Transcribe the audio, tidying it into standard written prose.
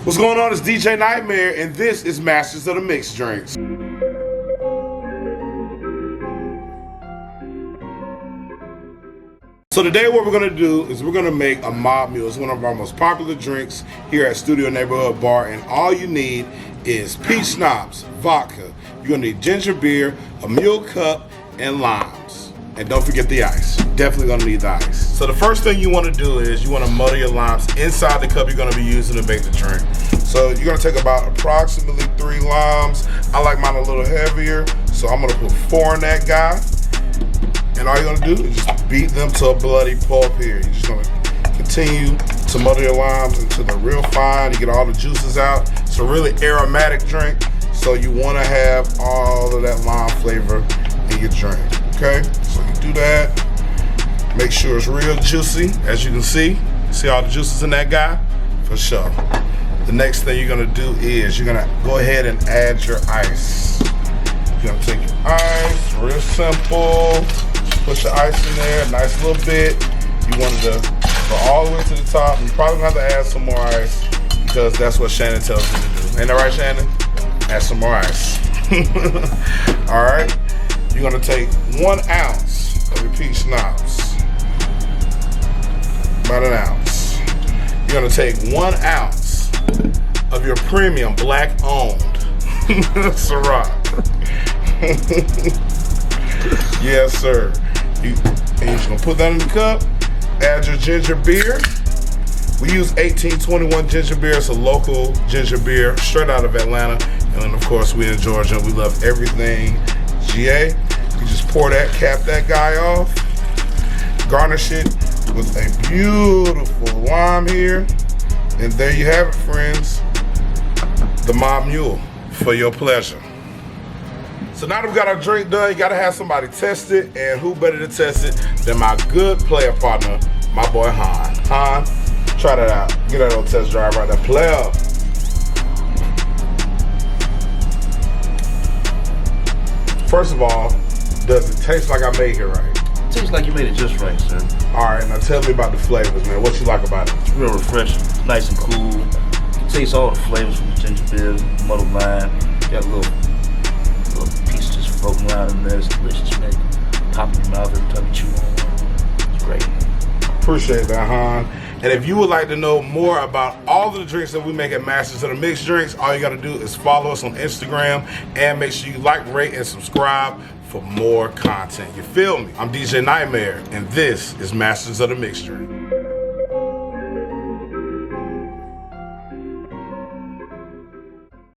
What's going on? It's DJ Knightmare, and this is Masters of the Mixed Drinks. So today what we're going to do is we're going to make a mob mule. It's one of our most popular drinks here at Studio Neighborhood Bar, and all you need is peach schnapps, vodka. You're going to need ginger beer, a mule cup, and limes. And don't forget the ice. Definitely going to need the ice. So the first thing you want to do is you want to muddle your limes inside the cup you're going to be using to make the drink. So you're going to take about approximately 3 limes. I like mine a little heavier, so I'm going to put 4 in that guy. And all you're going to do is just beat them to a bloody pulp here. You're just going to continue to muddle your limes until they're real fine. You get all the juices out. It's a really aromatic drink, so you want to have all of that lime flavor in your drink. Okay, so you do that. Make sure it's real juicy, as you can see. See all the juices in that guy? For sure. The next thing you're gonna do is you're gonna go ahead and add your ice. You're gonna take your ice, real simple. Put your ice in there, a nice little bit. You want it to go all the way to the top. You probably gonna have to add some more ice because that's what Shannon tells you to do. Ain't that right, Shannon? Add some more ice. All right. You're gonna take 1 ounce of your peach schnapps, about 1 ounce. You're gonna take 1 ounce of your premium black-owned Ciroc. Yes, sir. And you're just gonna put that in the cup. Add your ginger beer. We use 1821 ginger beer. It's a local ginger beer, straight out of Atlanta. And then, of course, we in Georgia. We love everything GA. You just pour that, cap that guy off, garnish it with a beautiful lime here, and there you have it, friends. The mob mule for your pleasure. So now that we got our drink done, you gotta have somebody test it, and who better to test it than my good player partner, my boy Han. Han, try that out. Get that old test drive right there, player. First of all, does it taste like I made it right? It tastes like you made it just right, sir. All right, now tell me about the flavors, man. What you like about it? It's real refreshing. It's nice and cool. You taste all the flavors from the ginger beer, muddled lime. Got a little piece just floating around in there. It's delicious, man. Pop in your mouth every time you chew on it. It's great. Appreciate that, Han. And if you would like to know more about all of the drinks that we make at Masters of the Mixed Drinks, all you gotta do is follow us on Instagram and make sure you like, rate, and subscribe for more content. You feel me? I'm DJ Knightmare, and this is Masters of the Mixed Drink.